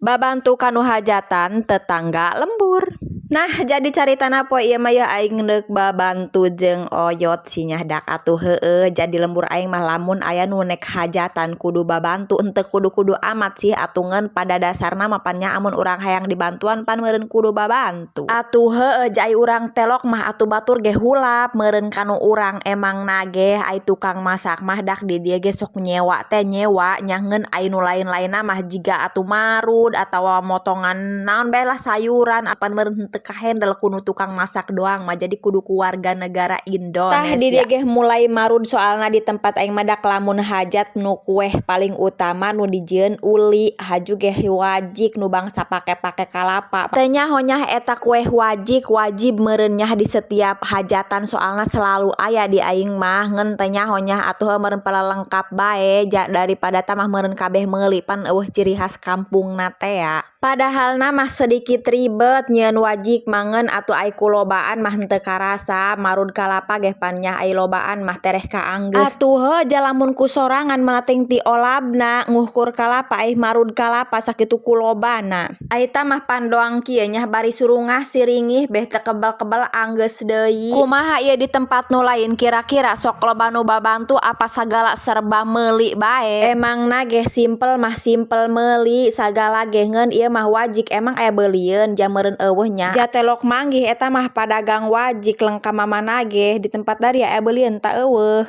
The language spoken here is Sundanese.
Babantu kanu hajatan tetangga lembur. Nah jadi caritana poe ieu mah aing neuk babantu jeung oyot sinyah dak atuh heueuh. Jadi lembur aing mah lamun aya nu nek hajatan kudu babantu, henteu kudu-kudu amat sih atungeun pada dasarna mah pan nya amun urang hayang dibantuan pan meureun kudu babantu. Atuh heueuh jai urang telok mah atuh batur ge hulap meureun kanu urang emang nage ai tukang masak mah dak di dieu ge sok nyewa teh nyewa nyaheun ai nu lain-lainna mah jiga atuh marud atawa motongan naon bae lah sayuran apan meureun henteu kahandle kudu tukang masak doang mah jadi kudu ku warga negara Indonesia. Tah di dieu ge mulai marud soalna di tempat aing mah dak lamun hajat nu kueh paling utama nu dijieun uli haju ge wajik nu bangsa pake-pake kalapa. Teh nya honyah eta kueh wajik wajib meureun nya di setiap hajatan soalna selalu aya di aing mah ngeun teh nya honyah atuh meureun palengkap bae daripada tah mah meureun kabeh meuli pan eueuh ciri khas kampungna teh ya. Padahal mah sedikit ribet nyieun wajik mangen atuh ai kulobaan mah henteu karasa marud kalapa ge pan nya ai lobaan mah tereh kaanggeus. Atuh heuh lamun ku sorangan manating ti olabna ngukur kalapa ai marud kalapa sakitu kulobana. Ai tah mah pan doang kieu nya bari surungah siringih beh teu kebal-kebal anggeus deui. Kumaha ieu di tempat nu lain kira-kira sok loba nu babantu apa sagala serba meuli bae. Emangna ge simpel mah simpel meuli sagala ge ngeun ieu mah wajik emang aya beulieun ja meureun eueuh nya. Ja telok manggih eta mah padagang wajik lengkap mamana ge di tempat dari aya beulieun tah eueuh.